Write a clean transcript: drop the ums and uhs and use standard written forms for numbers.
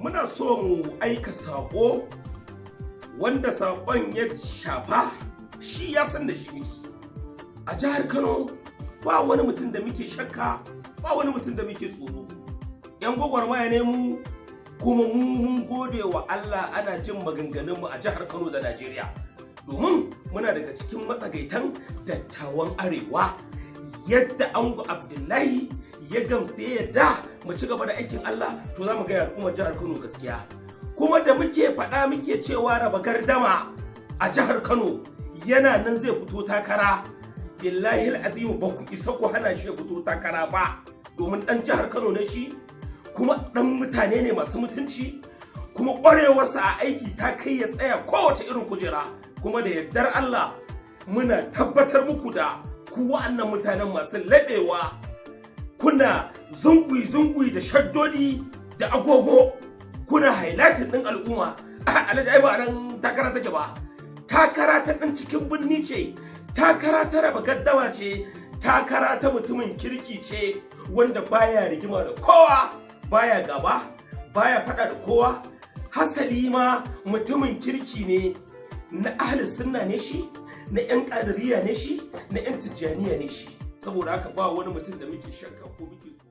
muna so mu aika saƙo wanda saƙon ya shafa shi ya san da shi ne. A jihar Kano ba wani mutum da muke shakka, ba wani mutum da muke tsoro. 'Yan gwagwarmaya ne mu, kuma mun gode wa Allah ana jin maganganunmu a jihar Kano da Najeriya. Domin muna daga cikin matsagaitan dattawan Arewa. Yadda Ango Abdullahi ya gamsu ya yadda mu ci gaba da aikin Allah, to za mu ga al'ummar jihar Kano gaskiya. Kuma da muke faɗa muke cewa raba gardama a jihar Kano yana nan zai fito takara. Billahi al'azim ba ku isa ku hana shi ya fito takara ba, domin ɗan jihar Kano ne shi, kuma ɗan mutane ne masu mutunci, kuma ƙwarewarsa a aiki ta kai ya tsaya kowace irin kujera. Kuma da yardar Allah muna tabbatar muku da ku wa'annan mutanen masu laɓewa, kuna zungui da shaddodi da agogo, kuna highlighting ɗin al'umma. Alhaji ai ba nan takara take ba, takara ta ɗan cikin birni ce, takara ta raba gaddawa ce, takara ta mutumin kirki ce wanda baya rigima da kowa, baya gaba, baya faɗa da kowa. Hasali ma mutumin kirki ne, na ahli sunna ne shi, na 'yan ƙadiriya ne shi, na 'yan tijjaniya ne shi. Saboda haka ba wani mutum da muke shakka ko muke so.